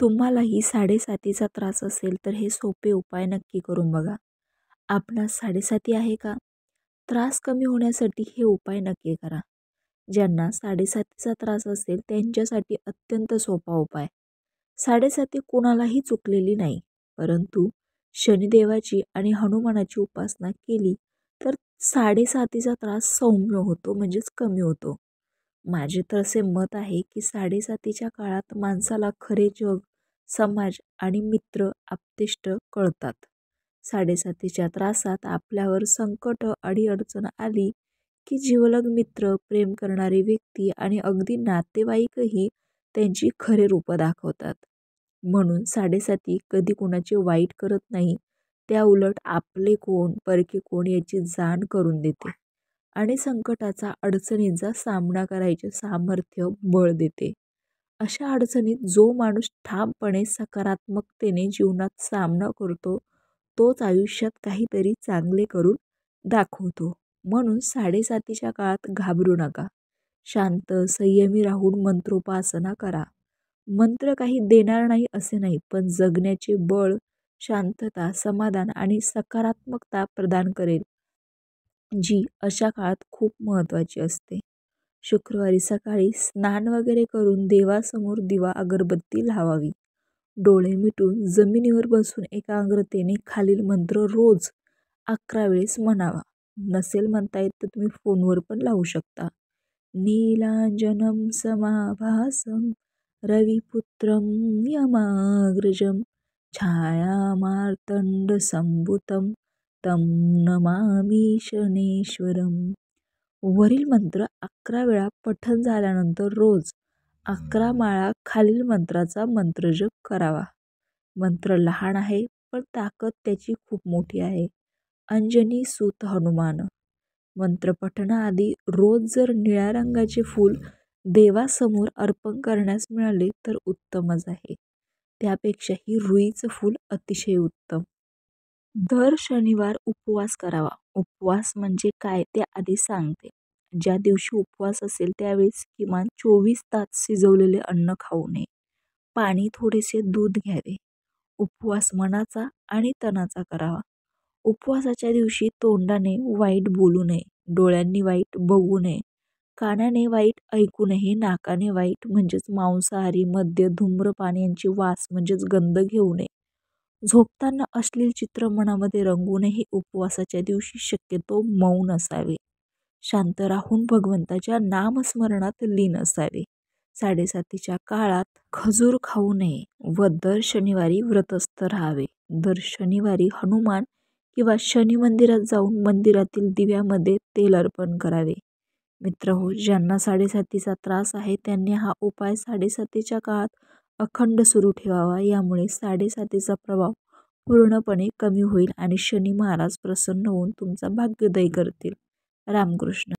तुम्हालाही साडेसातीचा त्रास असेल तर हे सोपे उपाय नक्की करून बघा. आपणास साडेसाती आहे का? त्रास कमी होण्यासाठी हे उपाय नक्की करा. ज्यांना साडेसातीचा त्रास असेल त्यांच्यासाठी अत्यंत सोपा उपाय. साडेसाती कोणालाही चुकलेली नाही, परंतु शनिदेवाची आणि हनुमानाची उपासना केली तर साडेसातीचा त्रास सौम्य होतो, म्हणजेच कमी होतो. माझे तर असे मत आहे की साडेसातीच्या काळात माणसाला खरे जग, समाज आणि मित्र आप्तेष्ट कळतात. साडेसातीच्या त्रासात आपल्यावर संकट अडीअडचण आली की जिवलग मित्र, प्रेम करणारी व्यक्ती आणि अगदी नातेवाईकही त्यांची खरे रूप दाखवतात. म्हणून साडेसाती कधी कोणाचे वाईट करत नाही, त्या उलट आपले कोण परके कोण याची जाण करून देते आणि संकटाचा, अडचणींचा सामना करायचे सामर्थ्य, बळ देते. अशा अडचणीत जो माणूस ठामपणे सकारात्मकतेने जीवनात सामना करतो तोच आयुष्यात काहीतरी चांगले करून दाखवतो. म्हणून साडेसातीच्या काळात घाबरू नका. शांत संयमी राहून मंत्रोपासना करा. मंत्र काही देणार नाही असे नाही, पण जगण्याचे बळ, शांतता, समाधान आणि सकारात्मकता प्रदान करेल, जी अशा काळात खूप महत्त्वाची असते. शुक्रवारी सकाळी स्नान वगैरे करून देवासमोर दिवा अगरबत्ती लावावी. डोळे मिटून जमिनीवर बसून एकाग्रतेने खालील मंत्र रोज 11 वेळेस म्हणावा. नसेल म्हणता येत तर तुम्ही फोनवर पण लावू शकता. नीलांजनम समाभासम रविपुत्रम यमाग्रजम छायामार्तंड संभुतं तं नमामि शनेश्वरम. वरील मंत्र 11 वेळा पठण झाल्यानंतर रोज 11 माळा खालील मंत्राचा मंत्रजप करावा. मंत्र लहान आहे पण ताकद त्याची खूप मोठी आहे. अंजनी सूत हनुमान. मंत्र पठणाआधी रोज जर निळ्या रंगाचे फूल देवासमोर अर्पण करण्यास मिळाले तर उत्तमच आहे. त्यापेक्षाही रुईचं फूल अतिशय उत्तम. दर शनिवार उपवास करावा. उपवास म्हणजे काय ते आधी सांगते. ज्या दिवशी उपवास असेल त्यावेळेस किमान 24 तास शिजवलेले अन्न खाऊ नये. पाणी, थोडेसे दूध घ्यावे. उपवास मनाचा आणि तनाचा करावा. उपवासाच्या दिवशी तोंडाने वाईट बोलू नये, डोळ्यांनी वाईट बघू नये, कानाने वाईट ऐकू नये, नाकाने वाईट म्हणजेच मांसाहारी, मद्य, धूम्रपान यांची वास म्हणजेच गंध घेऊ नये. झोपताना अश्लील चित्र मनामध्ये रंगू नये. उपवासाच्या दिवशी शक्यतो मौन असावे. शांत राहून भगवंताच्या नामस्मरणात लीन असावे. साडेसातीच्या काळात खजूर खाऊ नये व दर शनिवारी व्रतस्थ राहावे. दर शनिवारी हनुमान किंवा शनी मंदिरात जाऊन मंदिरातील दिव्यामध्ये तेल अर्पण करावे. मित्रहो, ज्यांना साडेसातीचा त्रास आहे त्यांनी हा उपाय साडेसातीच्या काळात अखंड सुरू ठेवावा. यामुळे साडेसातीचा प्रभाव पूर्णपणे कमी होईल आणि शनी महाराज प्रसन्न होऊन तुमचा भाग्योदय करतील. रामकृष्ण.